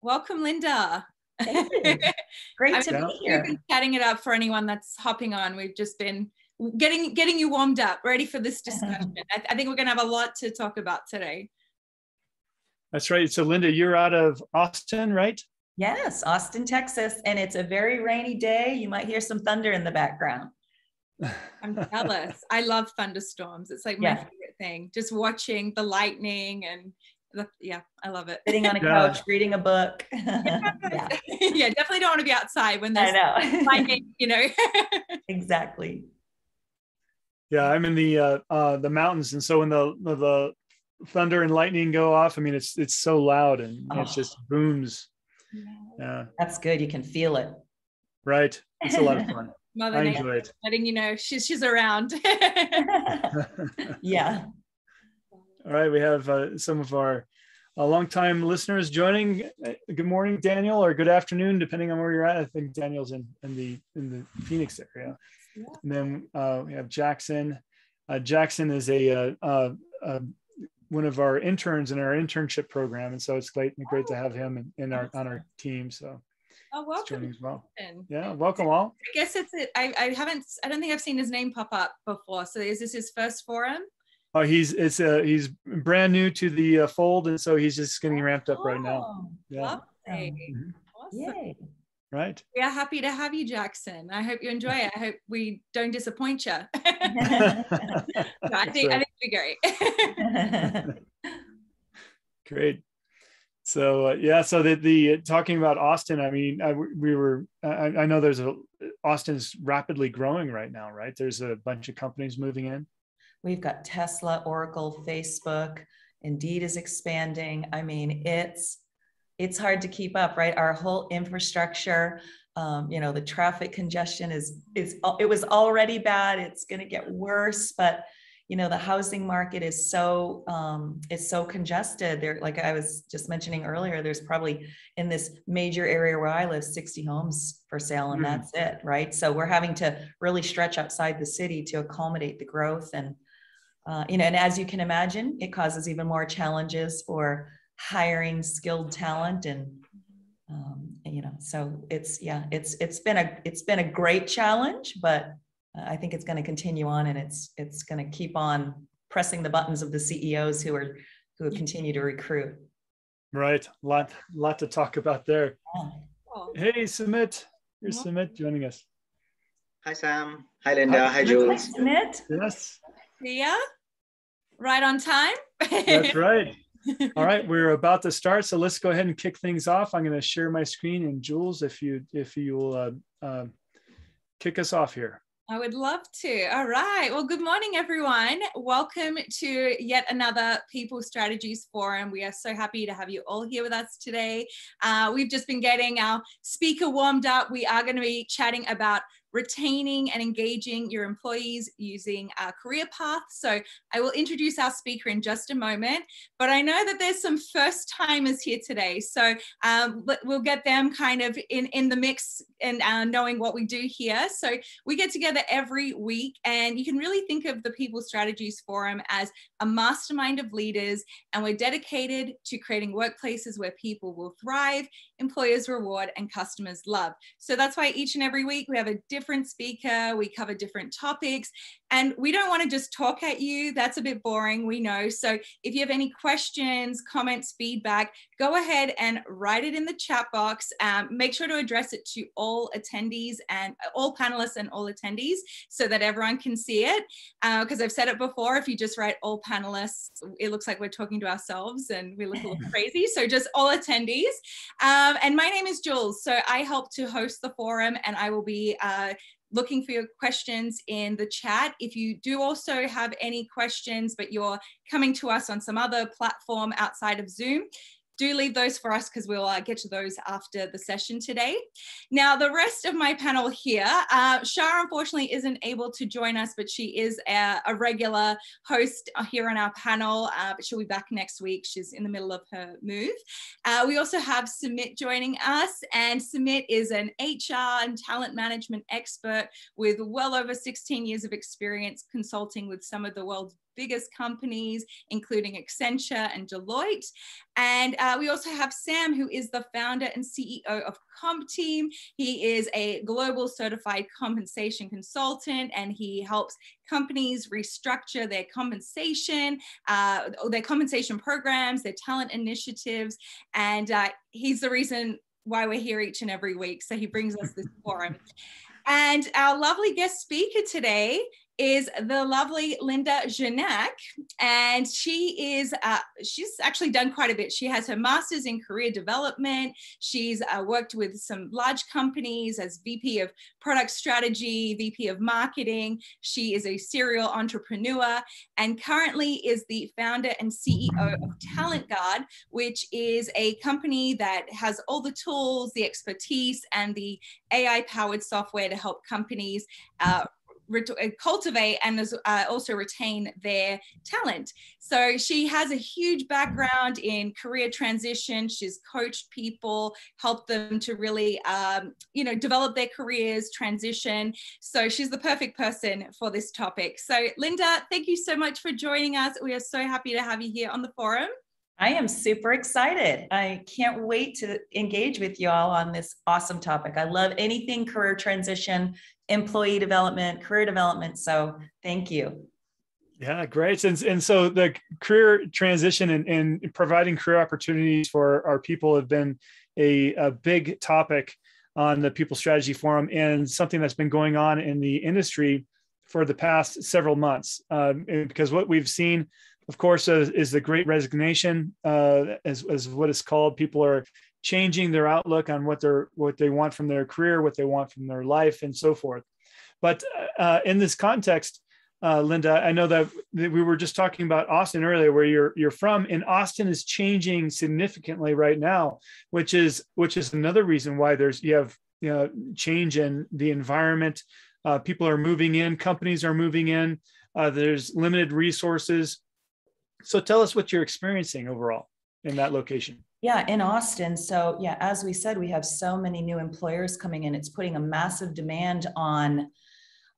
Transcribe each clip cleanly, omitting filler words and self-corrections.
Welcome, Linda. Thank you. Great to be here. We've been chatting it up for anyone that's hopping on. We've just been getting you warmed up, ready for this discussion. I think we're going to have a lot to talk about today. That's right. So Linda, you're out of Austin, right? Yes, Austin, Texas. And it's a very rainy day. You might hear some thunder in the background. I'm jealous. I love thunderstorms. It's like my favorite thing. Just watching the lightning and I love it. Sitting on a couch, reading a book. Yeah, definitely don't want to be outside when there's lightning, Exactly. Yeah, I'm in the mountains, and so when the thunder and lightning go off, I mean it's so loud and it just booms. Yeah, that's good. You can feel it. Right. It's a lot of fun. Mother Nature, enjoy it. Letting you know she's around. Yeah. All right, we have some of our longtime listeners joining. Good morning, Daniel, or good afternoon, depending on where you're at. I think Daniel's in the Phoenix area. Yeah. And then we have Jackson. Jackson is one of our interns in our internship program, and so it's great to have him on our team. So. Oh, welcome joining as well. Yeah, welcome all. I guess I don't think I've seen his name pop up before. So is this his first forum? Oh, he's brand new to the fold, and so he's just getting ramped up right now. Yeah. Awesome. Yay. Right. We are happy to have you, Jackson. I hope you enjoy it. I hope we don't disappoint you. I think it'll be great. Great. So so the talking about Austin, I mean, I know Austin's rapidly growing right now, right? There's a bunch of companies moving in. We've got Tesla, Oracle, Facebook, Indeed is expanding. I mean, it's hard to keep up, right? Our whole infrastructure, the traffic congestion it was already bad. It's going to get worse, but the housing market is so congested. There, like I was just mentioning earlier, there's probably in this major area where I live, 60 homes for sale, and that's it, right? So we're having to really stretch outside the city to accommodate the growth, and and as you can imagine, it causes even more challenges for hiring skilled talent, and so it's been a great challenge, but I think it's going to continue on, and it's going to keep on pressing the buttons of the CEOs who continue to recruit. Right, lot to talk about there. Yeah. Hey, Sumit, here's Sumit joining us. Hi, Sam. Hi, Linda. Hi, Jules. Hi, Sumit. Yes. Yeah. Right on time. That's right. All right, we're about to start, so let's go ahead and kick things off. I'm going to share my screen, and Jules, if you will kick us off here. I would love to. All right. Well, good morning, everyone. Welcome to yet another People Strategies Forum. We are so happy to have you all here with us today. We've just been getting our speaker warmed up. We are going to be chatting about retaining and engaging your employees using our career path. So I will introduce our speaker in just a moment, but I know that there's some first timers here today. So we'll get them kind of in the mix and knowing what we do here. So we get together every week, and you can really think of the People Strategies Forum as a mastermind of leaders, and we're dedicated to creating workplaces where people will thrive, employers reward, and customers love. So that's why each and every week we have a different speaker, we cover different topics, and we don't want to just talk at you. That's a bit boring, we know. So if you have any questions, comments, feedback, go ahead and write it in the chat box. Make sure to address it to all attendees and all panelists and all attendees so that everyone can see it. Because I've said it before, if you just write all panelists, it looks like we're talking to ourselves and we look a little crazy. So just all attendees. And my name is Jules. So I help to host the forum, and I will be looking for your questions in the chat. If you do also have any questions, but you're coming to us on some other platform outside of Zoom, do leave those for us, because we'll get to those after the session today. Now, the rest of my panel here, Shah unfortunately isn't able to join us, but she is a regular host here on our panel, but she'll be back next week. She's in the middle of her move. We also have Sumit joining us, and Sumit is an HR and talent management expert with well over 16 years of experience consulting with some of the world's biggest companies, including Accenture and Deloitte. And we also have Sam, who is the founder and CEO of CompTeam. He is a global certified compensation consultant, and he helps companies restructure their compensation programs, their talent initiatives. And he's the reason why we're here each and every week. So he brings us this forum. And our lovely guest speaker today is the lovely Linda Ginac, and she's actually done quite a bit. She has her master's in career development. She's worked with some large companies as VP of product strategy, VP of marketing. She is a serial entrepreneur and currently is the founder and CEO of Talent Guard, which is a company that has all the tools, the expertise, and the AI-powered software to help companies cultivate and also retain their talent. So she has a huge background in career transition. She's coached people, helped them to really, develop their careers, transition. So she's the perfect person for this topic. So Linda, thank you so much for joining us. We are so happy to have you here on the forum. I am super excited. I can't wait to engage with you all on this awesome topic. I love anything career transition, employee development, career development. So thank you. Yeah, great. And so the career transition and providing career opportunities for our people have been a big topic on the People Strategy Forum, and something that's been going on in the industry for the past several months. Because what we've seen, of course, is the Great Resignation, as what it's called. People are changing their outlook on what they want from their career, what they want from their life, and so forth. But in this context, Linda, I know that we were just talking about Austin earlier, where you're from, and Austin is changing significantly right now, which is another reason why you have change in the environment. People are moving in, companies are moving in. There's limited resources. So tell us what you're experiencing overall in that location. Yeah, in Austin. So yeah, as we said, we have so many new employers coming in. It's putting a massive demand on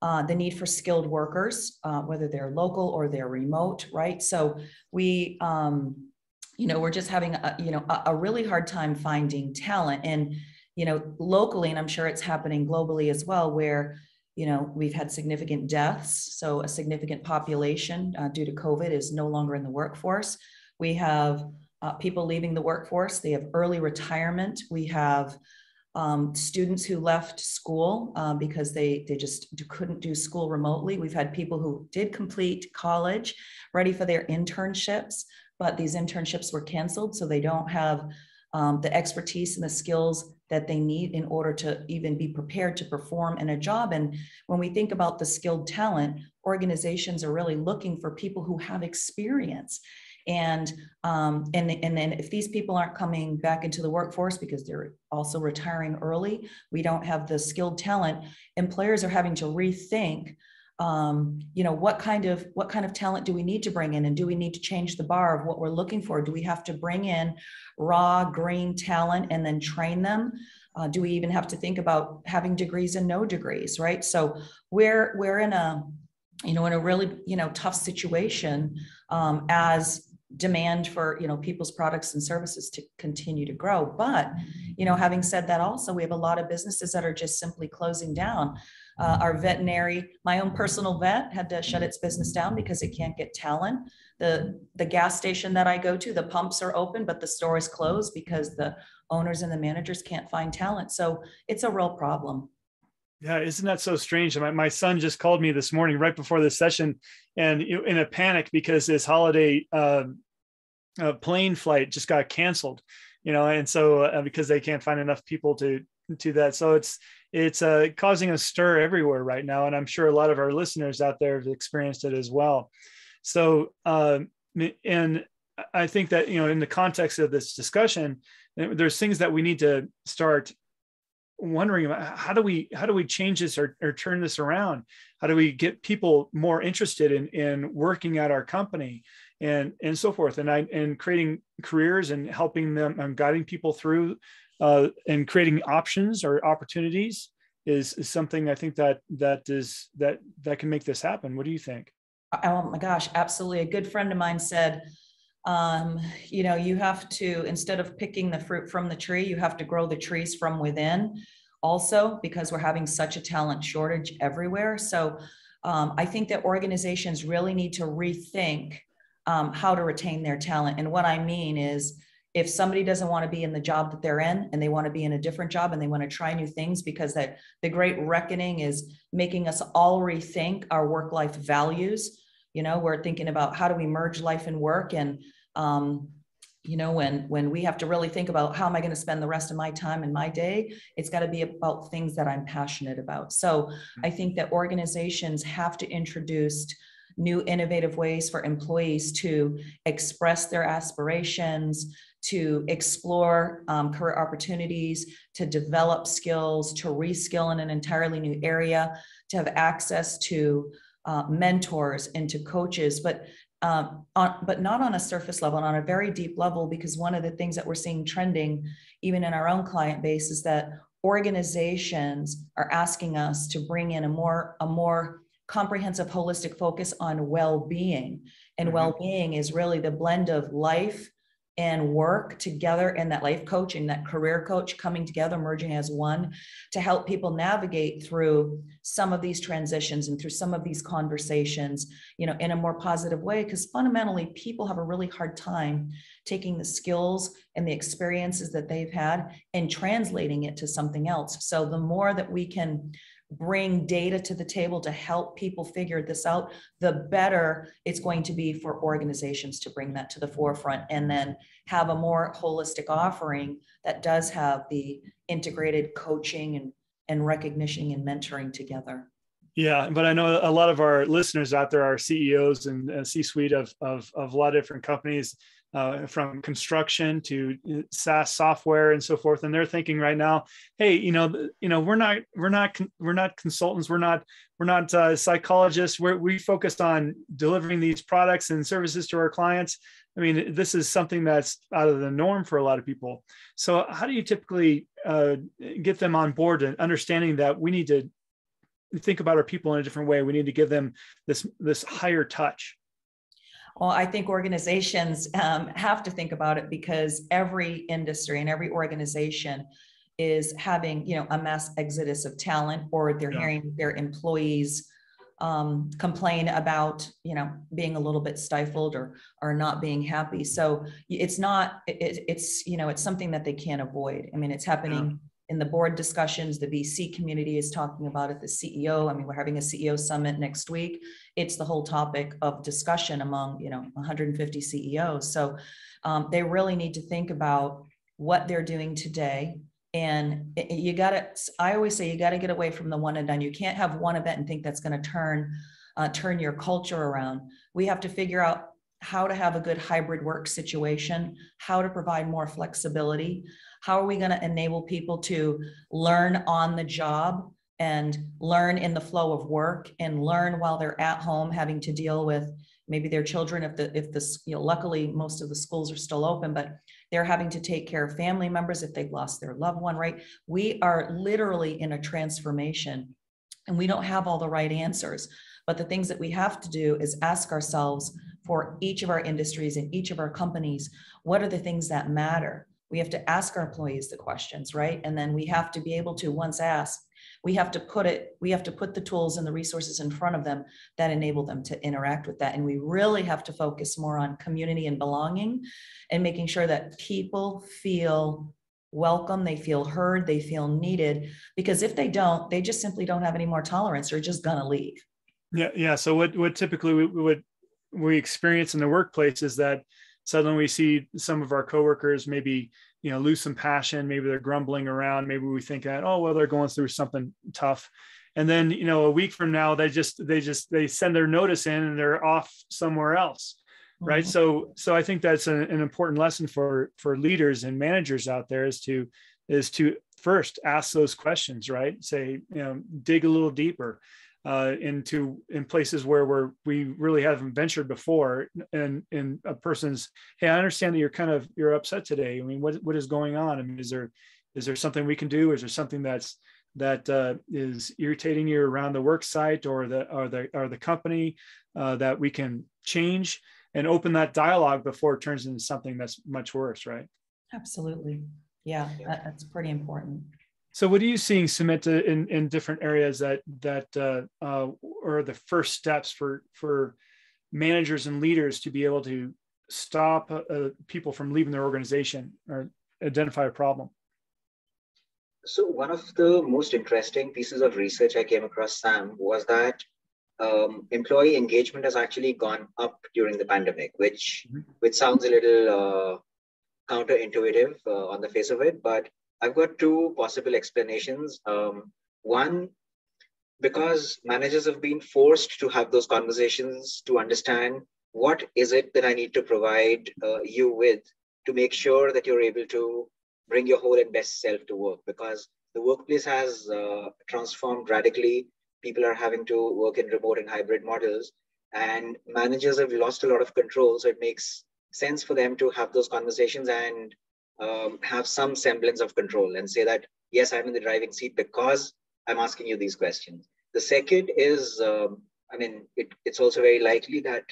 the need for skilled workers, whether they're local or they're remote, right? So we're just having a really hard time finding talent, and locally, and I'm sure it's happening globally as well, where we've had significant deaths. So a significant population due to COVID is no longer in the workforce. We have people leaving the workforce. They have early retirement. We have students who left school because they just couldn't do school remotely. We've had people who did complete college, ready for their internships, but these internships were canceled, so they don't have the expertise and the skills that they need in order to even be prepared to perform in a job. And when we think about the skilled talent, organizations are really looking for people who have experience. And then if these people aren't coming back into the workforce because they're also retiring early, we don't have the skilled talent. Employers are having to rethink, what kind of talent do we need to bring in, and do we need to change the bar of what we're looking for? Do we have to bring in raw green talent and then train them? Do we even have to think about having degrees and no degrees, right? So we're in a really tough situation as demand for people's products and services to continue to grow. But having said that, also we have a lot of businesses that are just simply closing down. Our veterinary, my own personal vet, had to shut its business down because it can't get talent. The gas station that I go to, the pumps are open, but the store is closed because the owners and the managers can't find talent. So it's a real problem. Yeah, isn't that so strange? My son just called me this morning right before this session, and in a panic because his holiday plane flight just got canceled, and so because they can't find enough people to that. So it's causing a stir everywhere right now, and I'm sure a lot of our listeners out there have experienced it as well. So and I think that in the context of this discussion, there's things that we need to start wondering about. How do we change this or turn this around? How do we get people more interested in working at our company and so forth, and creating careers and helping them and guiding people through and creating options or opportunities is something I think that can make this happen. What do you think? Oh my gosh, absolutely. A good friend of mine said, you have to, instead of picking the fruit from the tree, you have to grow the trees from within also, because we're having such a talent shortage everywhere. So I think that organizations really need to rethink how to retain their talent. And what I mean is, if somebody doesn't want to be in the job that they're in and they want to be in a different job and they want to try new things, because that the great reckoning is making us all rethink our work-life values. We're thinking about how do we merge life and work, and when we have to really think about how am I going to spend the rest of my time in my day, it's got to be about things that I'm passionate about. So I think that organizations have to introduce new innovative ways for employees to express their aspirations, to explore career opportunities, to develop skills, to reskill in an entirely new area, to have access to mentors and to coaches, but not on a surface level, and on a very deep level, because one of the things that we're seeing trending even in our own client base is that organizations are asking us to bring in a more comprehensive, holistic focus on well-being. And well-being is really the blend of life and work together, and that life coach and that career coach coming together, merging as one, to help people navigate through some of these transitions and through some of these conversations, in a more positive way. Because fundamentally, people have a really hard time taking the skills and the experiences that they've had and translating it to something else. So the more that we can bring data to the table to help people figure this out, the better it's going to be for organizations to bring that to the forefront, and then have a more holistic offering that does have the integrated coaching and recognition and mentoring together. Yeah, but I know a lot of our listeners out there are CEOs and C-suite of a lot of different companies, from construction to SaaS software and so forth, and they're thinking right now, hey, we're not consultants, we're not psychologists. We focus on delivering these products and services to our clients. I mean, this is something that's out of the norm for a lot of people. So how do you typically get them on board and understanding that we need to think about our people in a different way? We need to give them this higher touch. Well, I think organizations have to think about it, because every industry and every organization is having, a mass exodus of talent, or they're hearing their employees complain about, being a little bit stifled or not being happy. So it's something that they can't avoid. I mean, it's happening in the board discussions. The VC community is talking about it. The CEO, I mean, we're having a CEO summit next week. It's the whole topic of discussion among, 150 CEOs. So they really need to think about what they're doing today. And I always say, you got to get away from the one and done. You can't have one event and think that's going to turn your culture around. We have to figure out how to have a good hybrid work situation, how to provide more flexibility. How are we going to enable people to learn on the job and learn in the flow of work, and learn while they're at home having to deal with maybe their children, luckily most of the schools are still open, but they're having to take care of family members if they've lost their loved one, right? We are literally in a transformation, and we don't have all the right answers. But the things that we have to do is ask ourselves, for each of our industries and each of our companies, what are the things that matter? We have to ask our employees the questions, right? And then we have to be able to, once asked, we have to put the tools and the resources in front of them that enable them to interact with that. And we really have to focus more on community and belonging, and making sure that people feel welcome, they feel heard, they feel needed. Because if they don't, they just simply don't have any more tolerance. They're just gonna leave. Yeah. So what typically we experience in the workplace is that suddenly we see some of our coworkers maybe, lose some passion. Maybe they're grumbling around. Maybe we think that, oh, well, they're going through something tough. And then, a week from now, they send their notice in and they're off somewhere else. Right. Mm-hmm. So I think that's an important lesson for leaders and managers out there is to first ask those questions, right? Say, dig a little deeper. In places where we really haven't ventured before, and a person's, hey, I understand that you're upset today. I mean, what is going on? I mean, is there something we can do? Is there something that's that is irritating you around the work site or the company that we can change and open that dialogue before it turns into something that's much worse, right? Absolutely. Yeah, that's pretty important. So what are you seeing, Samantha, in different areas that are the first steps for managers and leaders to be able to stop people from leaving their organization or identify a problem? So one of the most interesting pieces of research I came across, Sam, was that employee engagement has actually gone up during the pandemic, which sounds a little counterintuitive on the face of it, but I've got two possible explanations. One, because managers have been forced to have those conversations to understand what is it that I need to provide you with to make sure that you're able to bring your whole and best self to work, because the workplace has transformed radically. People are having to work in remote and hybrid models, and managers have lost a lot of control. So it makes sense for them to have those conversations and have some semblance of control and say that, yes, I'm in the driving seat because I'm asking you these questions. The second is, it's also very likely that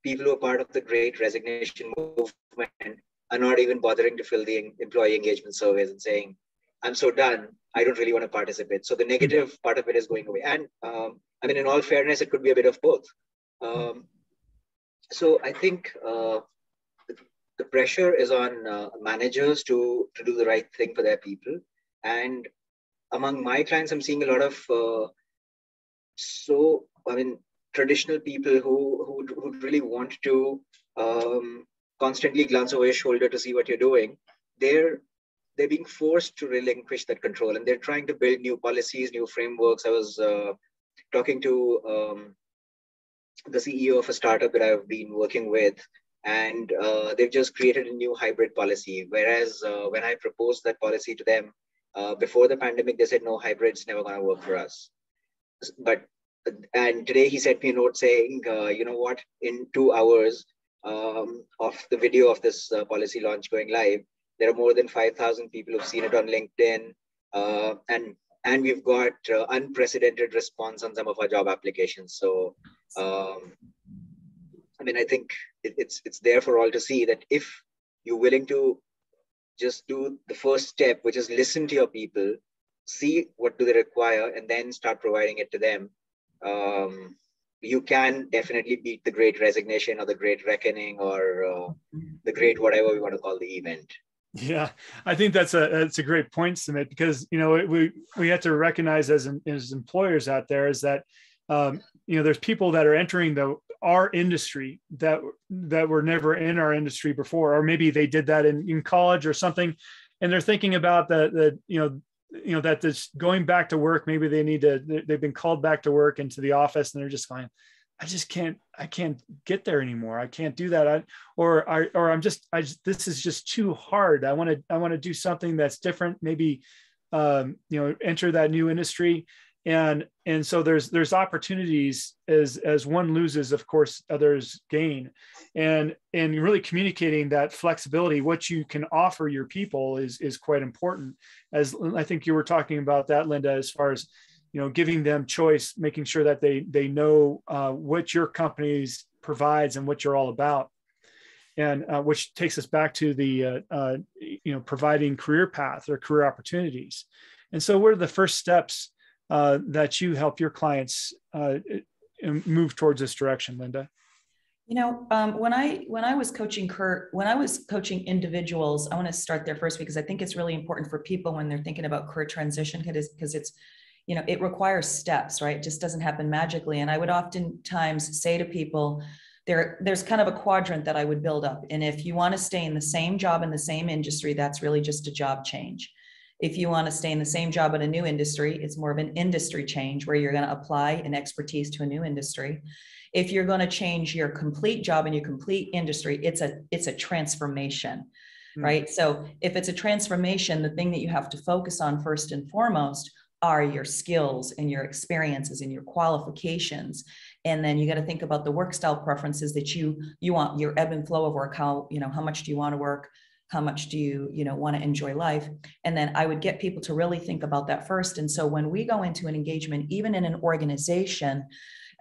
people who are part of the Great Resignation movement are not even bothering to fill the employee engagement surveys and saying, I'm so done, I don't really want to participate. So the negative part of it is going away. And in all fairness, it could be a bit of both. So I think the pressure is on managers to do the right thing for their people. And among my clients, I'm seeing a lot of traditional people who really want to constantly glance over your shoulder to see what you're doing. They're being forced to relinquish that control, and they're trying to build new policies, new frameworks. I was talking to the CEO of a startup that I've been working with, and they've just created a new hybrid policy. Whereas when I proposed that policy to them before the pandemic, they said, no, hybrid's never going to work for us. And today he sent me a note saying, you know what, in 2 hours of the video of this policy launch going live, there are more than 5,000 people who've seen it on LinkedIn. And we've got unprecedented response on some of our job applications. So, I think it's there for all to see that if you're willing to just do the first step, which is listen to your people, see what do they require, and then start providing it to them, you can definitely beat the Great Resignation or the Great Reckoning or the Great whatever we want to call the event. Yeah, I think that's a great point, Sumit, because we have to recognize as employers out there is that there's people that are entering our industry that were never in our industry before, or maybe they did that in college or something, and they're thinking about that this going back to work. Maybe they've been called back to work into the office, and they're just going, I can't get there anymore. I can't do that. This is just too hard. I want to do something that's different. Maybe, enter that new industry. And so there's opportunities as one loses, of course, others gain, and really communicating that flexibility, what you can offer your people is quite important. As I think you were talking about that, Linda, as far as, giving them choice, making sure that they know what your company provides and what you're all about. And which takes us back to the, providing career path or career opportunities. And so what are the first steps that you help your clients move towards this direction, Linda? When I was coaching individuals, I want to start there first, because I think it's really important for people when they're thinking about career transition, because it's, it requires steps, right? It just doesn't happen magically. And I would oftentimes say to people, there's kind of a quadrant that I would build up. And if you want to stay in the same job in the same industry, that's really just a job change. If you want to stay in the same job in a new industry, it's more of an industry change where you're going to apply an expertise to a new industry. If you're going to change your complete job and your complete industry, it's a transformation, right? So if it's a transformation, the thing that you have to focus on first and foremost are your skills and your experiences and your qualifications. And then you got to think about the work style preferences that you want, your ebb and flow of work, how much do you want to work? How much do you, want to enjoy life? And then I would get people to really think about that first. And so when we go into an engagement, even in an organization,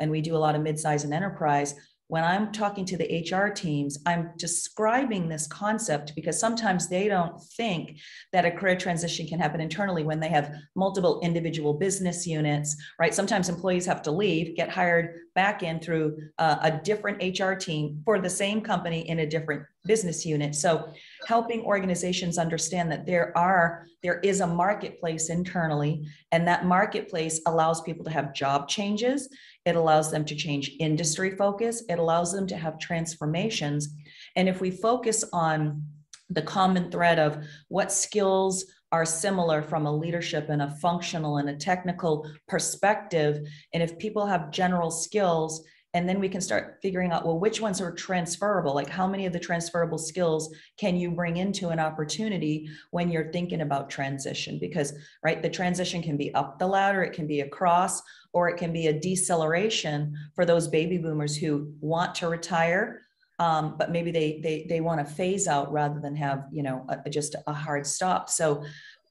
and we do a lot of midsize and enterprise, when I'm talking to the HR teams, I'm describing this concept because sometimes they don't think that a career transition can happen internally when they have multiple individual business units, right? Sometimes employees have to leave, get hired back in through a different HR team for the same company in a different business unit. So helping organizations understand that there is a marketplace internally, and that marketplace allows people to have job changes. It allows them to change industry focus. It allows them to have transformations. And if we focus on the common thread of what skills are similar from a leadership and a functional and a technical perspective, and if people have general skills, and then we can start figuring out, well, which ones are transferable? Like how many of the transferable skills can you bring into an opportunity when you're thinking about transition? Because, right, the transition can be up the ladder, it can be across, or it can be a deceleration for those baby boomers who want to retire, but maybe they want to phase out rather than have, just a hard stop. So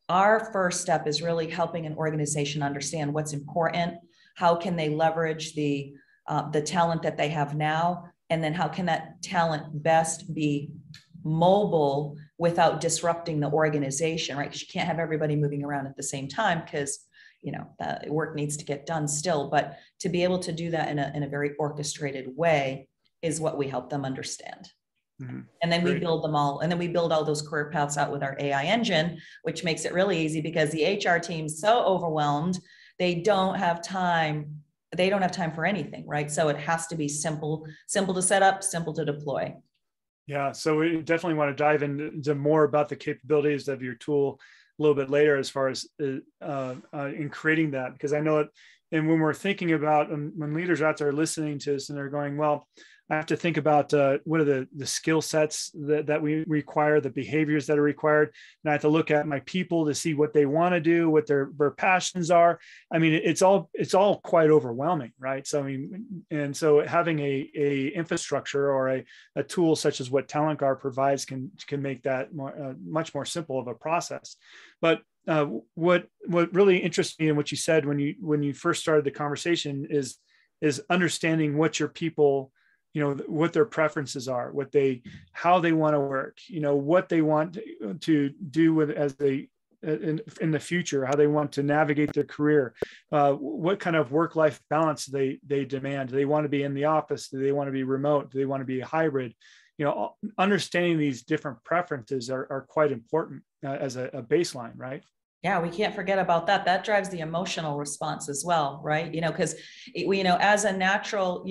our first step is really helping an organization understand what's important, how can they leverage the talent that they have now, and then how can that talent best be mobile without disrupting the organization, right? Because you can't have everybody moving around at the same time because the work needs to get done still. But to be able to do that in a very orchestrated way is what we help them understand. Mm-hmm. And then we build them all, and then we build all those career paths out with our AI engine, which makes it really easy because the HR team's so overwhelmed, they don't have time for anything, right? So it has to be simple to set up, simple to deploy. Yeah, so we definitely want to dive into more about the capabilities of your tool a little bit later as far as in creating that, because I know it, and when we're thinking about, when leaders are out there listening to us and they're going, well, I have to think about what are the skill sets that we require, the behaviors that are required. And I have to look at my people to see what they want to do, what their passions are. I mean, it's all quite overwhelming, right? So, I mean, and so having a infrastructure or a tool such as what Talent Guard provides can make that much more simple of a process. But what really interests me in what you said when you first started the conversation is understanding what your people, what their preferences are, how they want to work, what they want to do with in the future, how they want to navigate their career, what kind of work-life balance they demand. Do they want to be in the office? Do they want to be remote? Do they want to be a hybrid? Understanding these different preferences are quite important as a baseline, right? Yeah, we can't forget about that. That drives the emotional response as well, right? Because as a natural,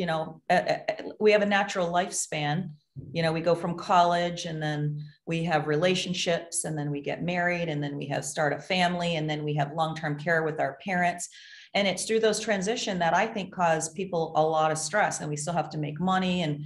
we have a natural lifespan. We go from college, and then we have relationships, and then we get married, and then we start a family, and then we have long-term care with our parents. And it's through those transitions that I think cause people a lot of stress, and we still have to make money and,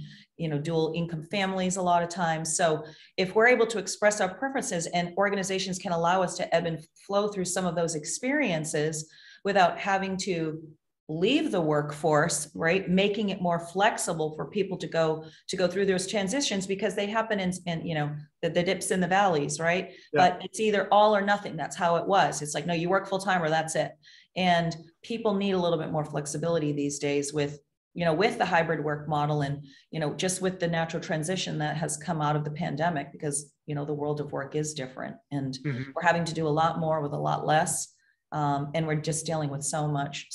dual income families a lot of times. So if we're able to express our preferences, and organizations can allow us to ebb and flow through some of those experiences without having to leave the workforce, right? Making it more flexible for people to go through those transitions, because they happen in the dips and the valleys, right? Yeah. But it's either all or nothing. That's how it was. It's like, no, you work full time or that's it. And people need a little bit more flexibility these days with the hybrid work model, and, just with the natural transition that has come out of the pandemic, because, the world of work is different, and we're having to do a lot more with a lot less. And we're just dealing with so much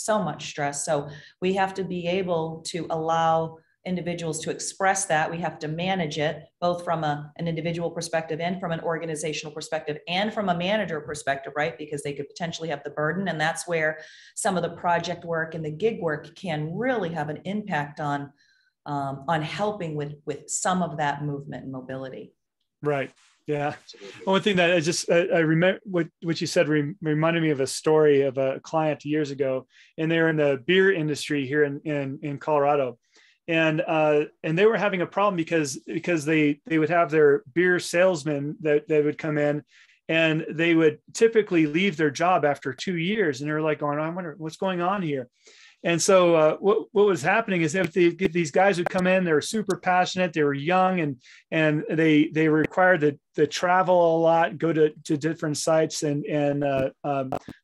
stress. So we have to be able to allow individuals to express that. We have to manage it both from an individual perspective and from an organizational perspective and from a manager perspective, right? Because they could potentially have the burden. And that's where some of the project work and the gig work can really have an impact on helping with some of that movement and mobility. Right. Yeah. One thing that I remember what you said reminded me of a story of a client years ago, and they were in the beer industry here in Colorado. And they were having a problem because they would have their beer salesmen that would come in, and they would typically leave their job after 2 years. And they're like going, I wonder what's going on here. And so what was happening is if these guys would come in, they were super passionate, they were young, and they required the travel a lot, go to different sites and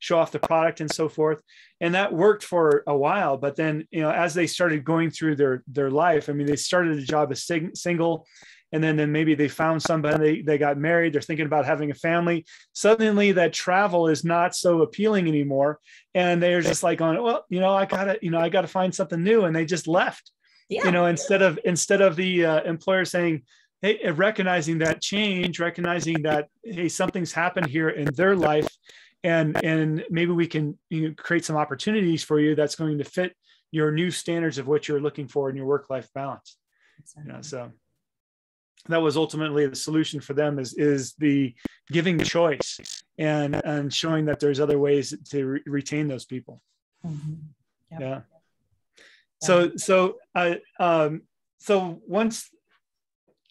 show off the product and so forth. And that worked for a while. But then, as they started going through their life, I mean, they started a job as single, and then maybe they found somebody, they got married, they're thinking about having a family. Suddenly that travel is not so appealing anymore. And they're just like going, well, I gotta find something new. And they just left, instead of the employer saying, hey, recognizing that change, recognizing that, hey, something's happened here in their life. And maybe we can create some opportunities for you that's going to fit your new standards of what you're looking for in your work-life balance. Exactly. So that was ultimately the solution for them is the giving choice and showing that there's other ways to retain those people. Mm-hmm. Yep. Yeah. So once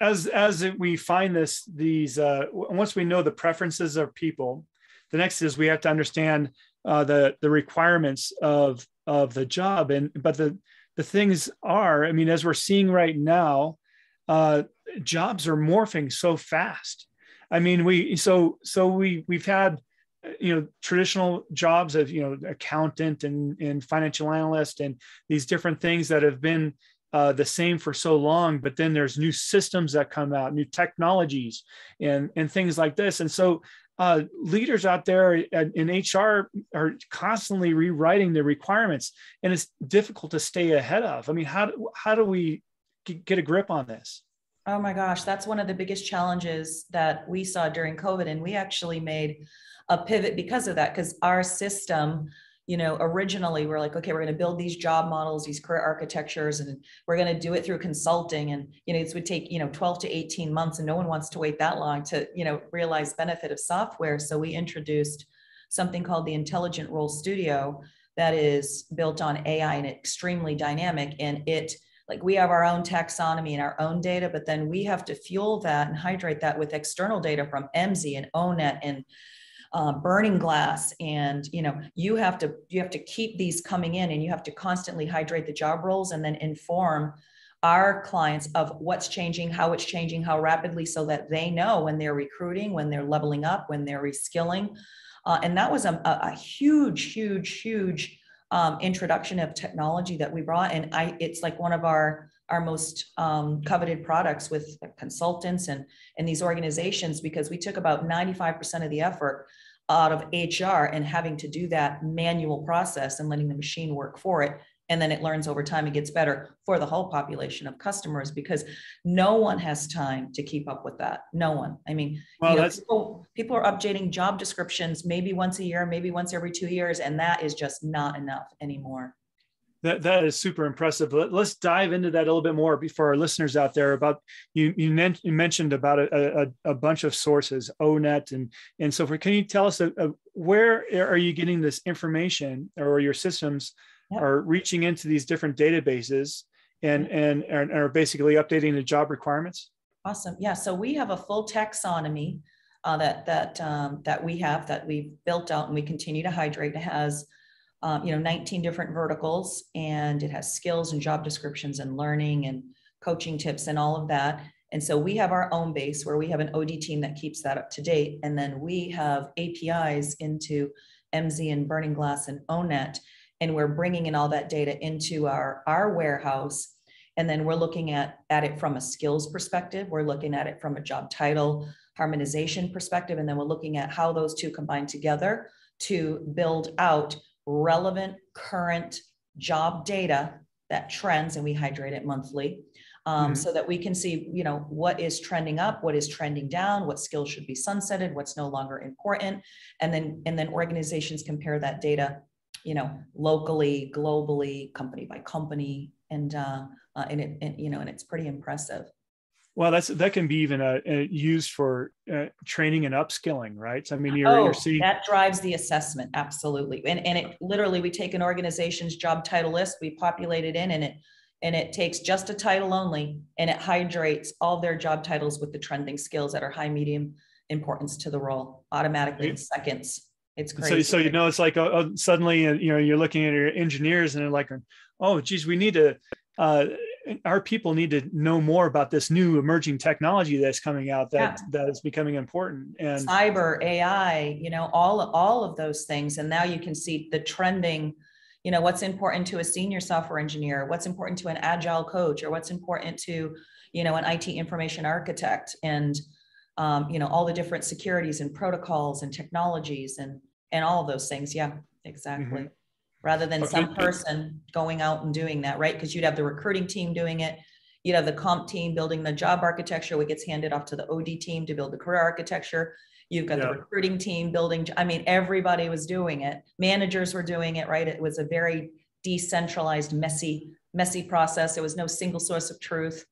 as we find once we know the preferences of people, the next is we have to understand the requirements of the job. But the things are, I mean, as we're seeing right now, jobs are morphing so fast. I mean, we've had, traditional jobs of, accountant and financial analyst and these different things that have been the same for so long, but then there's new systems that come out, new technologies and things like this. And so leaders out there in HR are constantly rewriting the requirements, and it's difficult to stay ahead of. I mean, how do we get a grip on this? Oh my gosh, that's one of the biggest challenges that we saw during COVID. And we actually made a pivot because of that, because our system, originally we're like, okay, we're going to build these job models, these career architectures, and we're going to do it through consulting. And, it would take, 12 to 18 months, and no one wants to wait that long to, realize benefit of software. So we introduced something called the Intelligent Role Studio that is built on AI and extremely dynamic. And we have our own taxonomy and our own data, but then we have to fuel that and hydrate that with external data from MZ and ONET and Burning Glass. And, you have to keep these coming in, and you have to constantly hydrate the job roles and then inform our clients of what's changing, how it's changing, how rapidly, so that they know when they're recruiting, when they're leveling up, when they're reskilling. And that was a huge introduction of technology that we brought. And it's like one of our most coveted products with consultants and these organizations, because we took about 95% of the effort out of HR and having to do that manual process and letting the machine work for it. And then it learns over time and gets better for the whole population of customers, because no one has time to keep up with that. No one. I mean, people are updating job descriptions maybe once a year, maybe once every 2 years, and that is just not enough anymore. That is super impressive. Let's dive into that a little bit more for our listeners out there. About you mentioned about a bunch of sources, ONET and so forth. Can you tell us where are you getting this information, or your systems are reaching into these different databases and are basically updating the job requirements? Awesome. Yeah. So we have a full taxonomy that we've built out, and we continue to hydrate. It has 19 different verticals, and it has skills and job descriptions and learning and coaching tips and all of that. And so we have our own base where we have an OD team that keeps that up to date. And then we have APIs into MZ and Burning Glass and ONET, and we're bringing in all that data into our warehouse. And then we're looking at it from a skills perspective. We're looking at it from a job title harmonization perspective. And then we're looking at how those two combine together to build out relevant current job data that trends, and we hydrate it monthly, so that we can see, what is trending up, what is trending down, what skills should be sunsetted, what's no longer important. And then organizations compare that data, locally, globally, company by company, and it's pretty impressive. Well, that can be even used for training and upskilling, right? So, I mean, you're seeing that drives the assessment. Absolutely. And it literally, we take an organization's job title list, we populate it in, and it takes just a title only, and it hydrates all their job titles with the trending skills that are high, medium importance to the role automatically in seconds. It's crazy. So it's like suddenly you're looking at your engineers and they're like, oh geez, we need to our people need to know more about this new emerging technology that's coming out that is becoming important, and cyber, AI, all of those things. And now you can see the trending, what's important to a senior software engineer, what's important to an agile coach, or what's important to, an IT information architect, and all the different securities and protocols and technologies and all of those things. Yeah, exactly. Mm-hmm. Rather than some person going out and doing that, right? Because you'd have the recruiting team doing it. You'd have the comp team building the job architecture, which gets handed off to the OD team to build the career architecture. You've got the recruiting team building. I mean, everybody was doing it. Managers were doing it, right? It was a very decentralized, messy process. There was no single source of truth.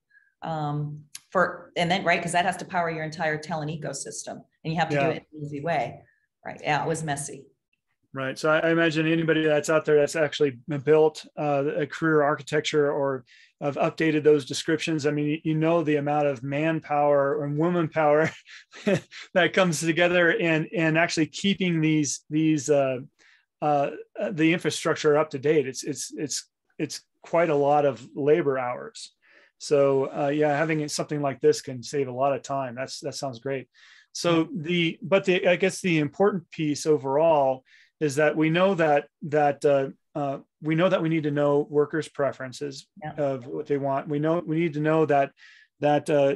Right? Because that has to power your entire talent ecosystem, and you have to do it in an easy way, right? Yeah, it was messy. Right. So I imagine anybody that's out there that's actually built a career architecture or have updated those descriptions. I mean, the amount of manpower and woman power that comes together and actually keeping the infrastructure up to date. It's quite a lot of labor hours. So having something like this can save a lot of time. That sounds great. So I guess the important piece overall is that we know that we need to know workers' preferences of what they want. We need to know that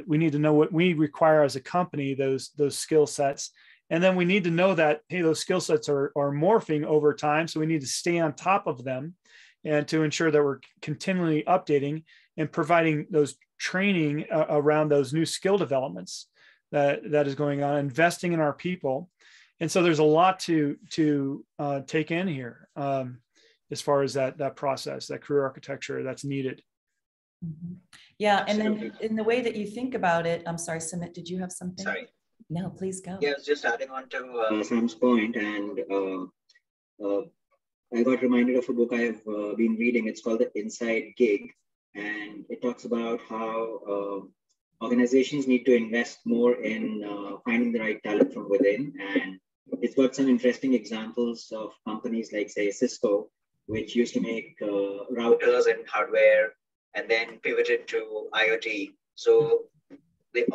we need to know what we require as a company, those skill sets. And then we need to know that, hey, those skill sets are morphing over time. So we need to stay on top of them and to ensure that we're continually updating and providing those training around those new skill developments that is going on, investing in our people. And so there's a lot to take in here as far as that process, that career architecture that's needed. Mm-hmm. Yeah, and then in the way that you think about it, I'm sorry, Sumit, did you have something? Sorry. No, please go. Yeah, I was just adding on to Sam's point, and I got reminded of a book I've been reading. It's called The Inside Gig, and it talks about how organizations need to invest more in finding the right talent from within. And it's got some interesting examples of companies like, say, Cisco, which used to make routers and hardware and then pivoted to IoT. So they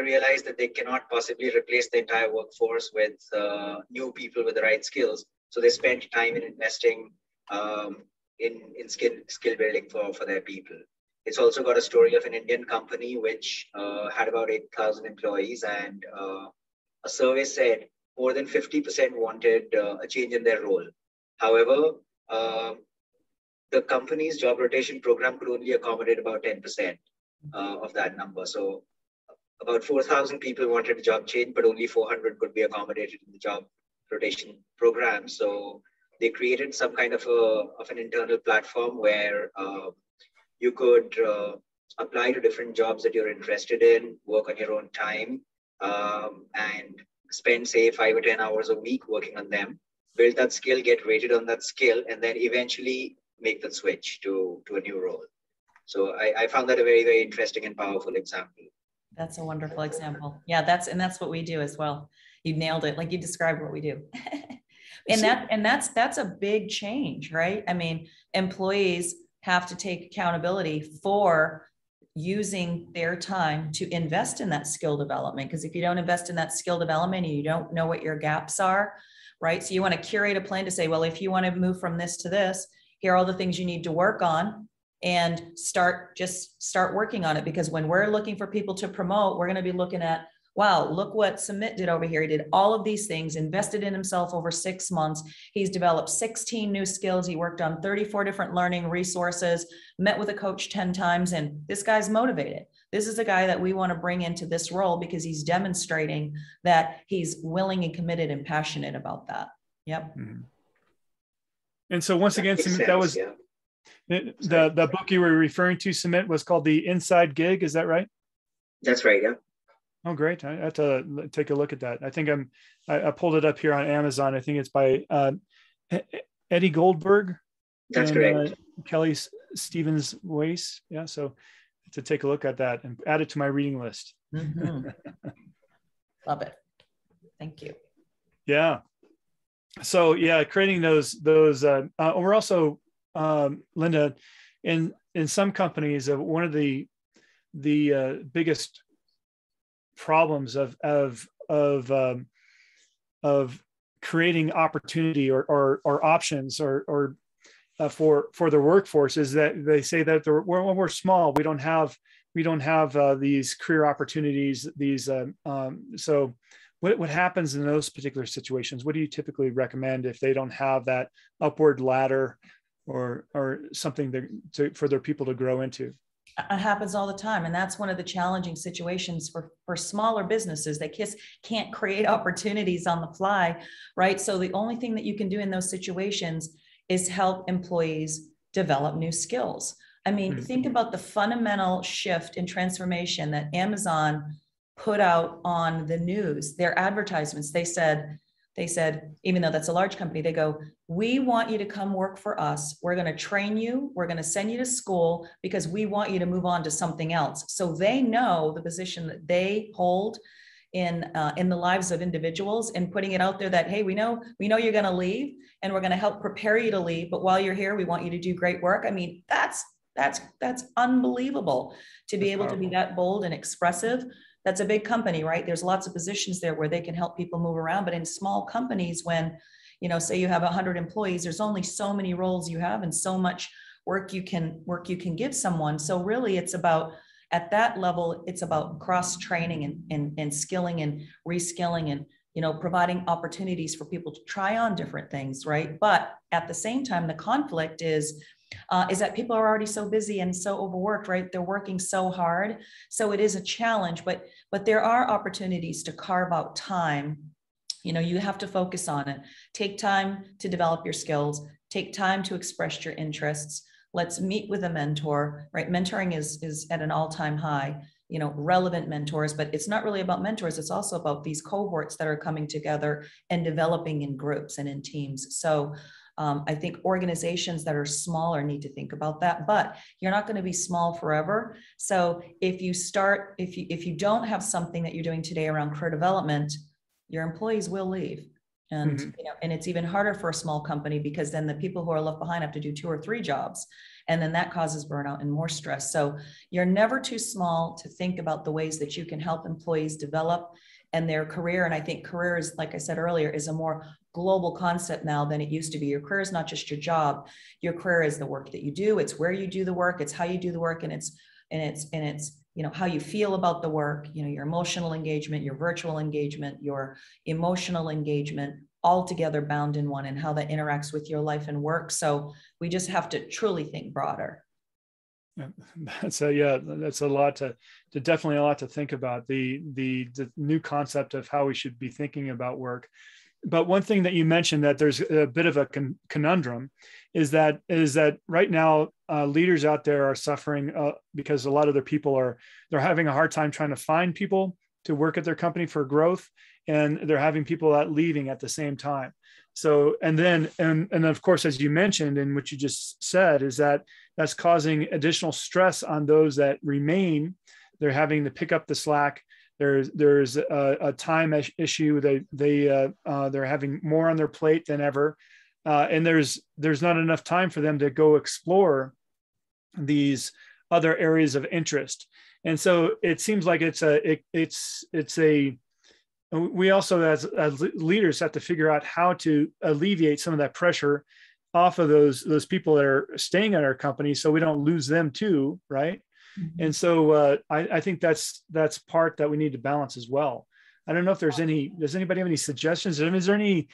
realized that they cannot possibly replace the entire workforce with new people with the right skills. So they spent time in investing in skill building for their people. It's also got a story of an Indian company which had about 8,000 employees, and a survey said more than 50% wanted a change in their role. However, the company's job rotation program could only accommodate about 10% of that number. So about 4,000 people wanted a job change, but only 400 could be accommodated in the job rotation program. So they created some kind of an internal platform where you could apply to different jobs that you're interested in, work on your own time, and spend, say, 5 or 10 hours a week working on them, build that skill, get rated on that skill, and then eventually make the switch to a new role. So I found that a very, very interesting and powerful example. That's a wonderful example. Yeah, that's what we do as well. You nailed it. Like you described what we do. That's a big change, right? I mean, employees have to take accountability for using their time to invest in that skill development. Because if you don't invest in that skill development and you don't know what your gaps are, right? So you want to curate a plan to say, well, if you want to move from this to this, here are all the things you need to work on, and start working on it. Because when we're looking for people to promote, we're going to be looking at, wow, look what Sumit did over here. He did all of these things, invested in himself over 6 months. He's developed 16 new skills. He worked on 34 different learning resources, met with a coach 10 times, and this guy's motivated. This is a guy that we want to bring into this role because he's demonstrating that he's willing and committed and passionate about that. Yep. Mm-hmm. And so once again, Sumit, that was the book you were referring to, Sumit, was called The Inside Gig. Is that right? That's right. Yeah. Oh, great. I have to take a look at that. I think I pulled it up here on Amazon. I think it's by Eddie Goldberg. That's and, correct. Kelly Stevens Weiss. Yeah. So to take a look at that and add it to my reading list. Mm-hmm. Love it. Thank you. Yeah. So yeah, creating those we're also, Linda, in some companies, one of the biggest problems of creating opportunity or options or for their workforce is that they say that when we're small, we don't have these career opportunities. So what happens in those particular situations? What do you typically recommend if they don't have that upward ladder or something for their people to grow into? It happens all the time. And that's one of the challenging situations for smaller businesses. They just can't create opportunities on the fly, right? So the only thing that you can do in those situations is help employees develop new skills. I mean, think about the fundamental shift in transformation that Amazon put out on the news, their advertisements. They said, even though that's a large company, they go, we want you to come work for us. We're going to train you. We're going to send you to school because we want you to move on to something else. So they know the position that they hold in the lives of individuals, and putting it out there that, hey, we know you're going to leave, and we're going to help prepare you to leave. But while you're here, we want you to do great work. I mean, that's unbelievable to be able to be that bold and expressive. That's a big company, right? There's lots of positions there where they can help people move around. But in small companies, when, say you have 100 employees, there's only so many roles you have and so much work you can give someone. So really it's about, at that level, it's about cross training and skilling and reskilling and, providing opportunities for people to try on different things, right? But at the same time, the conflict is that people are already so busy and so overworked, right? They're working so hard. So it is a challenge, but there are opportunities to carve out time. You have to focus on it. Take time to develop your skills, take time to express your interests. Let's meet with a mentor, right? Mentoring is at an all-time high, relevant mentors, but it's not really about mentors. It's also about these cohorts that are coming together and developing in groups and in teams. So I think organizations that are smaller need to think about that, but you're not going to be small forever. So if you don't have something that you're doing today around career development, your employees will leave. And, and it's even harder for a small company because then the people who are left behind have to do 2 or 3 jobs. And then that causes burnout and more stress. So you're never too small to think about the ways that you can help employees develop and their career. And I think career is, like I said earlier, is a more global concept now than it used to be. Your career is not just your job. Your career is the work that you do. It's where you do the work. It's how you do the work. And it's how you feel about the work, your emotional engagement, your virtual engagement, your emotional engagement, all together bound in one, and how that interacts with your life and work. So we just have to truly think broader. That's a lot definitely a lot to think about, the new concept of how we should be thinking about work. But one thing that you mentioned that there's a bit of a conundrum is that right now leaders out there are suffering because a lot of their people they're having a hard time trying to find people to work at their company for growth, and they're having people leaving at the same time. So, and then of course, as you mentioned, and what you just said, is that's causing additional stress on those that remain. They're having to pick up the slack. There's a time issue. They're having more on their plate than ever, and there's not enough time for them to go explore these other areas of interest. And so it seems like we also as leaders have to figure out how to alleviate some of that pressure off of those people that are staying at our company, so we don't lose them too, right? Mm-hmm. And so I think that's part that we need to balance as well. I don't know if does anybody have any suggestions? I mean, is there any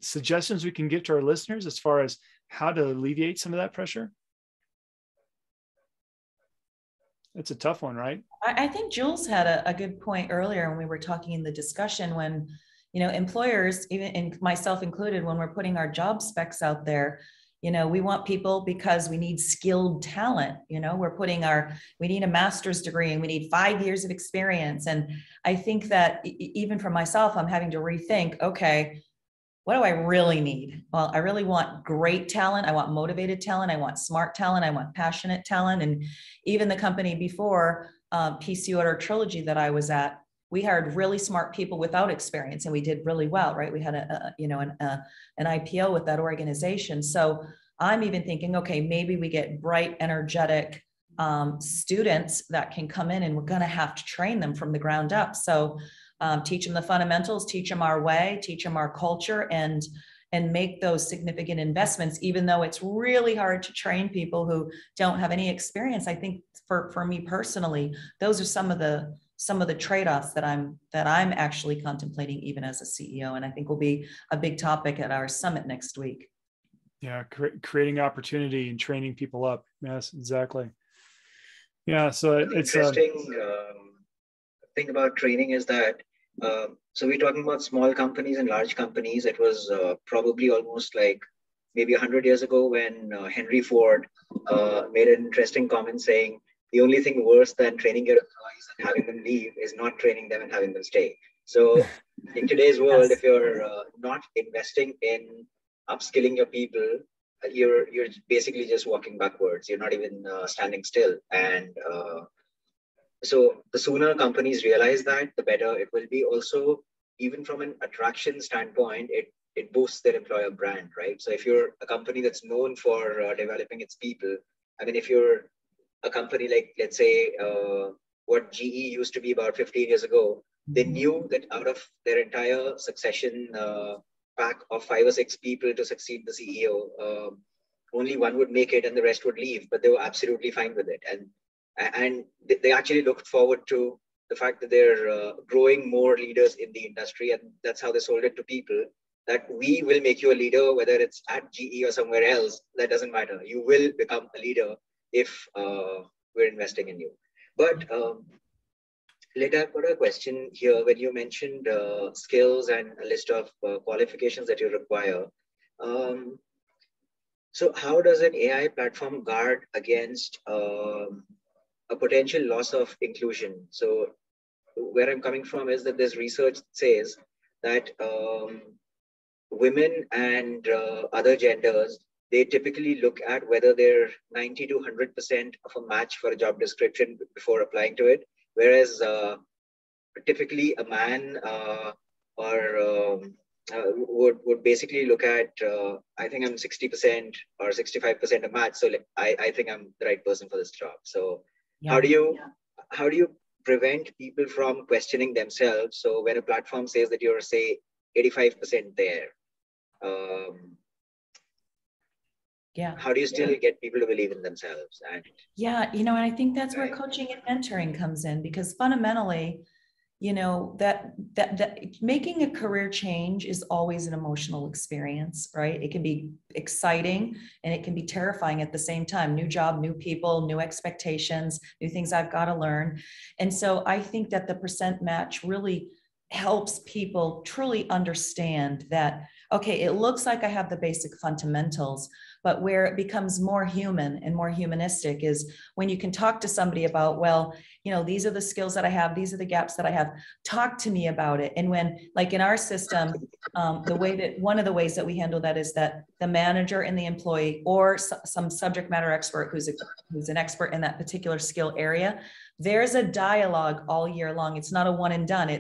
suggestions we can give to our listeners as far as how to alleviate some of that pressure? It's a tough one, right? I think Jules had a good point earlier when we were talking in the discussion, when, employers, even and myself included, when we're putting our job specs out there, we want people because we need skilled talent. We need a master's degree and we need 5 years of experience. And I think that even for myself, I'm having to rethink, okay, what do I really need? Well, I really want great talent. I want motivated talent. I want smart talent. I want passionate talent. And even the company before, PC Order Trilogy, that I was at, we hired really smart people without experience, and we did really well, right? We had an IPO with that organization. So I'm even thinking, okay, maybe we get bright, energetic students that can come in, and we're going to have to train them from the ground up. So teach them the fundamentals, teach them our way, teach them our culture, and make those significant investments, even though it's really hard to train people who don't have any experience. I think for me personally, those are some of the trade-offs that I'm actually contemplating even as a CEO, and I think will be a big topic at our summit next week. Yeah, creating opportunity and training people up. Yes, exactly. Yeah, so it's interesting thing about training is that so we're talking about small companies and large companies. It was probably almost like maybe 100 years ago when Henry Ford made an interesting comment saying, the only thing worse than training your employees and having them leave is not training them and having them stay. So in today's world, if you're not investing in upskilling your people, you're basically just walking backwards. You're not even standing still. And so the sooner companies realize that, the better it will be. Also, even from an attraction standpoint, it boosts their employer brand, right? So if you're a company that's known for developing its people, I mean, if you're a company like, let's say, what GE used to be about 15 years ago, they knew that out of their entire succession pack of 5 or 6 people to succeed the CEO, only one would make it and the rest would leave, but they were absolutely fine with it. And they actually looked forward to the fact that they're growing more leaders in the industry. And that's how they sold it to people, that we will make you a leader, whether it's at GE or somewhere else, that doesn't matter. You will become a leader if we're investing in you. But Lita, I've got a question here. When you mentioned skills and a list of qualifications that you require, so how does an AI platform guard against a potential loss of inclusion? So where I'm coming from is that this research says that women and other genders, they typically look at whether they're 90 to 100% of a match for a job description before applying to it. Whereas typically a man would basically look at, I think I'm 60% or 65% a match. So I think I'm the right person for this job. So how do you prevent people from questioning themselves? So when a platform says that you're, say, 85% there, how do you still get people to believe in themselves? And and I think that's where coaching and mentoring comes in, because fundamentally, that making a career change is always an emotional experience, right? It can be exciting and it can be terrifying at the same time. New job, new people, new expectations, new things I've got to learn. And so I think that the percent match really helps people truly understand that, okay, it looks like I have the basic fundamentals, but where it becomes more human and more humanistic is when you can talk to somebody about, well, these are the skills that I have, these are the gaps that I have, talk to me about it. And when, like in our system, one of the ways that we handle that is that the manager and the employee, or some subject matter expert who's an expert in that particular skill area, there's a dialogue all year long. It's not a one and done.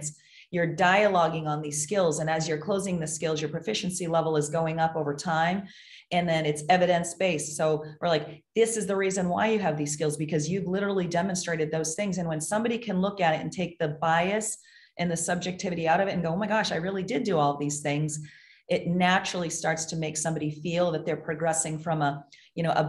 You're dialoguing on these skills. And as you're closing the skills, your proficiency level is going up over time. And then it's evidence-based. So we're like, this is the reason why you have these skills, because you've literally demonstrated those things. And when somebody can look at it and take the bias and the subjectivity out of it and go, oh my gosh, I really did do all of these things, it naturally starts to make somebody feel that they're progressing from a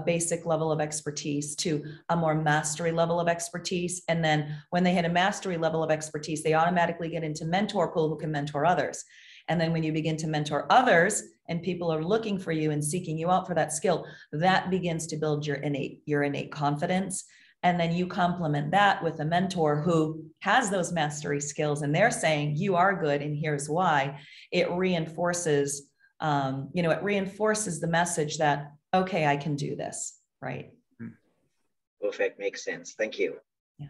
basic level of expertise to a more mastery level of expertise. And then when they hit a mastery level of expertise, they automatically get into mentor pool who can mentor others. And then when you begin to mentor others and people are looking for you and seeking you out for that skill, that begins to build your innate confidence. And then you complement that with a mentor who has those mastery skills and they're saying, you are good and here's why. It reinforces, the message that, okay, I can do this, right? Perfect, makes sense. Thank you. Yeah.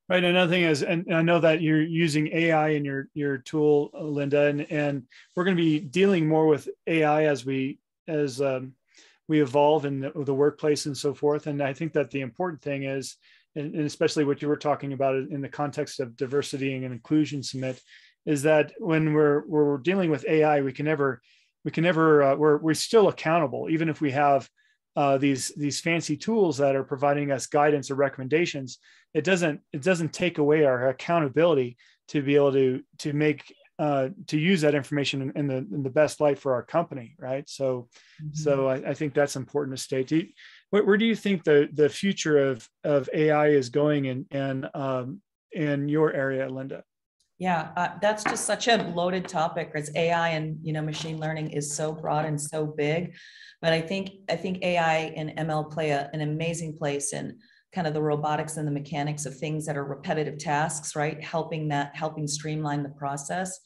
Right. Another thing is, and I know that you're using AI in your tool, Linda, and we're going to be dealing more with AI as we evolve in the workplace and so forth. And I think that the important thing is and especially what you were talking about in the context of diversity and inclusion, Sumit, is that when we're dealing with AI, we're still accountable, even if we have these fancy tools that are providing us guidance or recommendations. It doesn't take away our accountability to be able to make to use that information in the best light for our company, right? So, I think that's important to state. Where do you think the future of AI is going in your area, Linda? Yeah, that's just such a loaded topic, because AI and machine learning is so broad and so big. But I think AI and ML play an amazing place in kind of the robotics and the mechanics of things that are repetitive tasks, right? Helping streamline the process.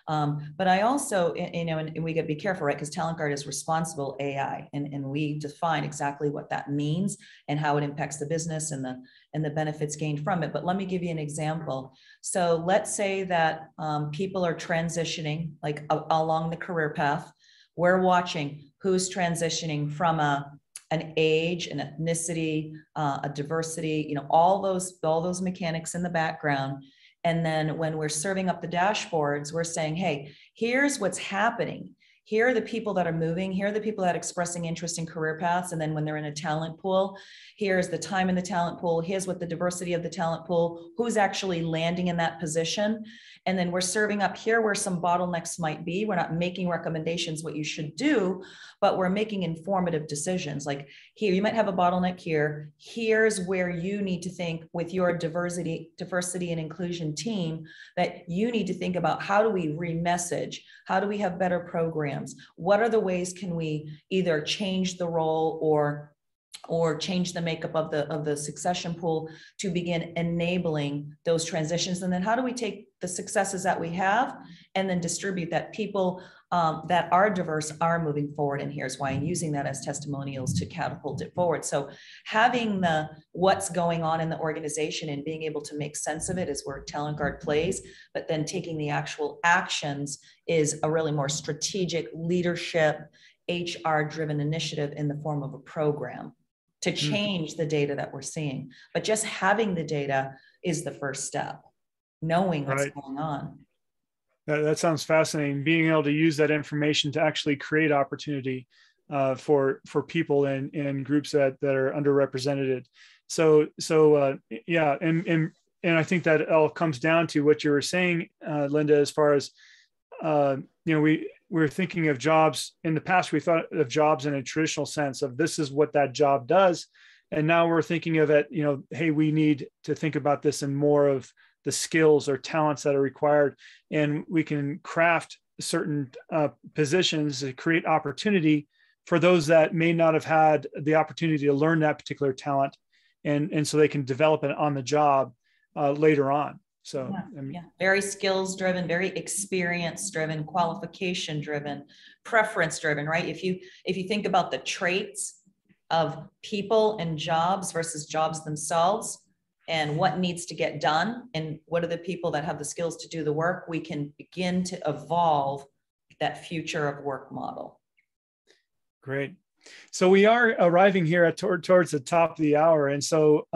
But I also, and we got to be careful, right? Because Talent Guard is responsible AI, and we define exactly what that means and how it impacts the business and the benefits gained from it. But let me give you an example. So let's say that people are transitioning like along the career path. We're watching who's transitioning from an age, an ethnicity, a diversity, all those mechanics in the background. And then when we're serving up the dashboards, we're saying, hey, here's what's happening. Here are the people that are moving. Here are the people that are expressing interest in career paths. And then when they're in a talent pool, here's the time in the talent pool. Here's what the diversity of the talent pool, who's actually landing in that position. And then we're serving up here where some bottlenecks might be. We're not making recommendations what you should do, but we're making informative decisions. Like here, you might have a bottleneck here. Here's where you need to think with your diversity and inclusion team, that you need to think about, how do we re-message? How do we have better programs? What are the ways can we either change the role or change the makeup of the succession pool to begin enabling those transitions? And then how do we take the successes that we have and then distribute that people that are diverse are moving forward? And here's why, and using that as testimonials to catapult it forward. So having the what's going on in the organization and being able to make sense of it is where Talent Guard plays, but then taking the actual actions is a really more strategic leadership, HR driven initiative in the form of a program to change the data that we're seeing. But just having the data is the first step, knowing what's going on. That sounds fascinating. Being able to use that information to actually create opportunity for people and groups that are underrepresented. So yeah, and I think that all comes down to what you were saying, Linda, as far as we're thinking of jobs. In the past, we thought of jobs in a traditional sense of this is what that job does. And now we're thinking of it, hey, we need to think about this in more of the skills or talents that are required. And we can craft certain positions to create opportunity for those that may not have had the opportunity to learn that particular talent. And so they can develop it on the job later on. So very skills driven, very experience driven, qualification driven, preference driven, right? If you think about the traits of people and jobs versus jobs themselves and what needs to get done and what are the people that have the skills to do the work, we can begin to evolve that future of work model. Great. So we are arriving here towards the top of the hour. And so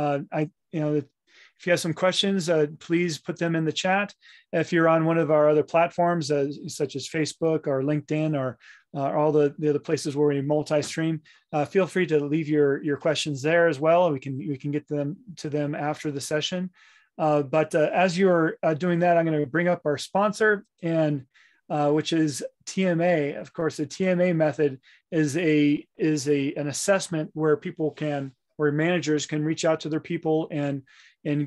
if you have some questions, please put them in the chat. If you're on one of our other platforms, such as Facebook or LinkedIn or all the other places where we multi-stream, feel free to leave your questions there as well. We can get them to them after the session. But as you're doing that, I'm going to bring up our sponsor, and which is TMA. Of course, the TMA method is an assessment where managers can reach out to their people and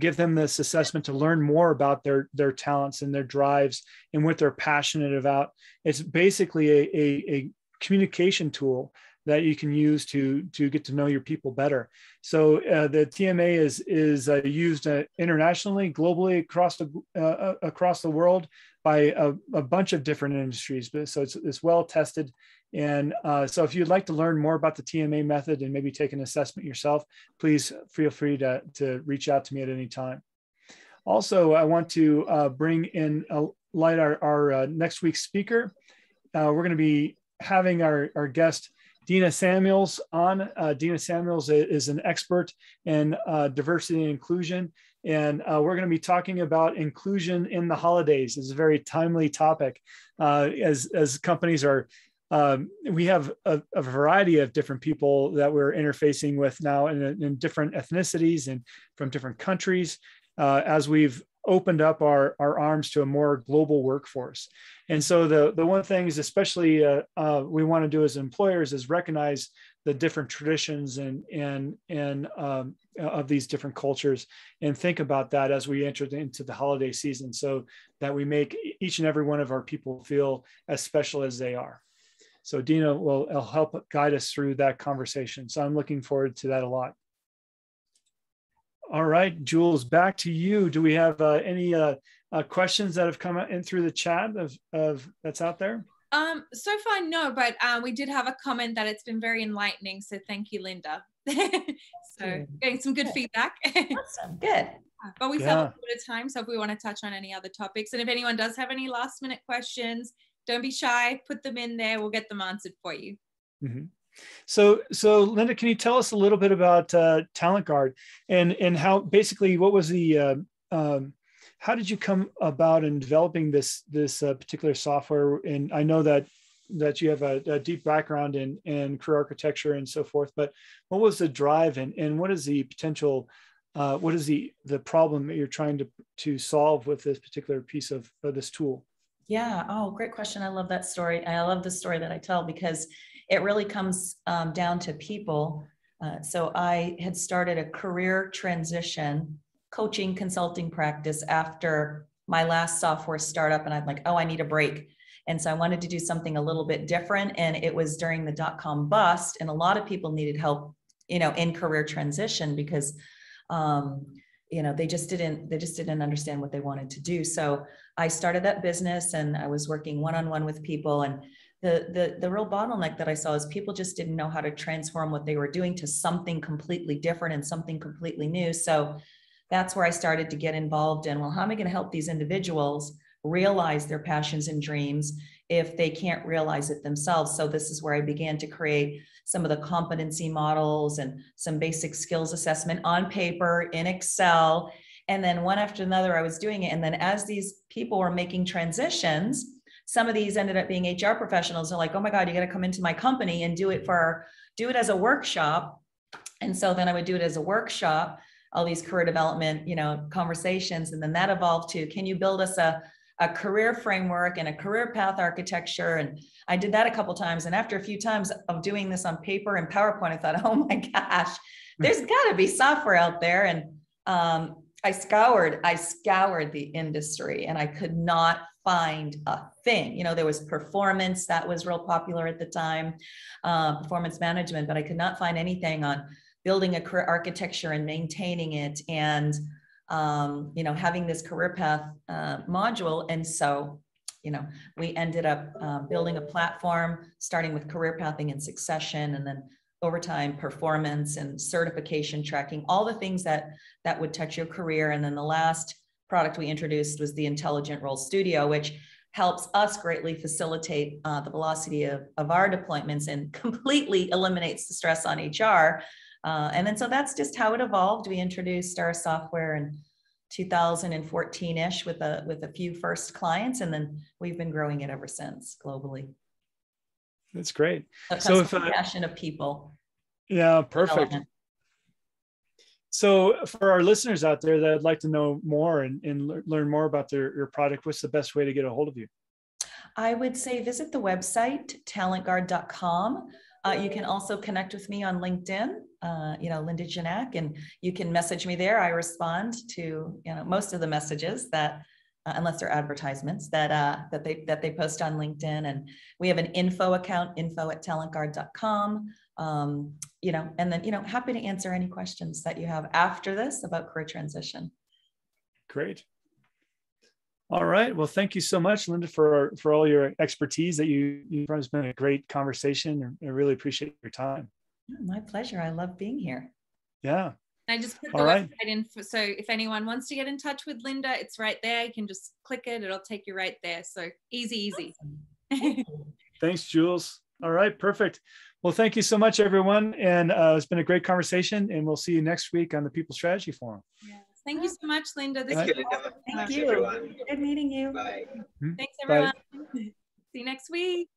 give them this assessment to learn more about their talents and their drives and what they're passionate about. It's basically a communication tool that you can use to get to know your people better. So the TMA is used internationally, globally, across the world by a bunch of different industries. So it's well tested. And so if you'd like to learn more about the TMA method and maybe take an assessment yourself, please feel free to reach out to me at any time. Also, I want to bring in light our next week's speaker. We're going to be having our guest, Dina Samuels on. Dina Samuels is an expert in diversity and inclusion. And we're going to be talking about inclusion in the holidays. It's a very timely topic as companies are, we have a variety of different people that we're interfacing with now in different ethnicities and from different countries as we've opened up our arms to a more global workforce. And so the one thing is especially we want to do as employers is recognize the different traditions and of these different cultures, and think about that as we enter into the holiday season, so that we make each and every one of our people feel as special as they are. So Dina will help guide us through that conversation. So I'm looking forward to that a lot. All right, Jules, back to you. Do we have any questions that have come in through the chat of that's out there? So far, no, but we did have a comment that it's been very enlightening. So thank you, Linda. So getting some good feedback. Awesome, good. But we have a bit of time, so if we want to touch on any other topics, and if anyone does have any last minute questions, don't be shy, put them in there. We'll get them answered for you. Mm-hmm. So Linda, can you tell us a little bit about Talent Guard and how basically what was the how did you come about in developing this particular software? And I know that you have a deep background in career architecture and so forth, but what was the drive and what is the potential? What is the problem that you're trying to solve with this particular piece of this tool? Yeah. Oh, great question. I love that story. I love the story that I tell because it really comes down to people. So I had started a career transition coaching consulting practice after my last software startup. And I'm like, oh, I need a break. And so I wanted to do something a little bit different. And it was during the dot-com bust. And a lot of people needed help, in career transition because, they just didn't understand what they wanted to do. So I started that business and I was working one-on-one with people. And the real bottleneck that I saw is people just didn't know how to transform what they were doing to something completely different and something completely new. So that's where I started to get involved in, well, how am I going to help these individuals realize their passions and dreams if they can't realize it themselves? So this is where I began to create some of the competency models and some basic skills assessment on paper in Excel. And then one after another, I was doing it. And then as these people were making transitions, some of these ended up being HR professionals. They're like, oh my God, you got to come into my company and do it as a workshop. And so then I would do it as a workshop, all these career development, conversations. And then that evolved to, can you build us a career framework and a career path architecture? And I did that a couple of times. And after a few times of doing this on paper and PowerPoint, I thought, oh my gosh, there's got to be software out there. And I scoured the industry and I could not find a thing. There was performance that was real popular at the time, performance management, but I could not find anything on building a career architecture and maintaining it and, having this career path module. And so, we ended up building a platform, starting with career pathing and succession, and then over time, performance and certification tracking, all the things that would touch your career. And then the last product we introduced was the Intelligent Role Studio, which helps us greatly facilitate the velocity of our deployments and completely eliminates the stress on HR. And then, so that's just how it evolved. We introduced our software in 2014-ish with a few first clients, and then we've been growing it ever since globally. That's great. So if passion of people. Yeah, perfect. So for our listeners out there that would like to know more and learn more about your product, what's the best way to get a hold of you? I would say visit the website, talentguard.com. You can also connect with me on LinkedIn, Linda Janak, and you can message me there. I respond to most of the messages that, unless they're advertisements that they post on LinkedIn. And we have an info account, info@talentguard.com. And then happy to answer any questions that you have after this about career transition. Great. All right. Well, thank you so much, Linda, for all your expertise that you brought. It's been a great conversation. I really appreciate your time. My pleasure. I love being here. Yeah. I just put the website in, so if anyone wants to get in touch with Linda, it's right there. You can just click it. It'll take you right there. So easy. Awesome. Thanks, Jules. All right. Perfect. Well, thank you so much, everyone. And it's been a great conversation, and we'll see you next week on the People Strategy Forum. Yes. Thank you so much, Linda. This Thank was you, Linda. awesome. Thank Thanks, you. everyone. Good meeting you. Bye. Thanks, Bye. everyone. See you next week.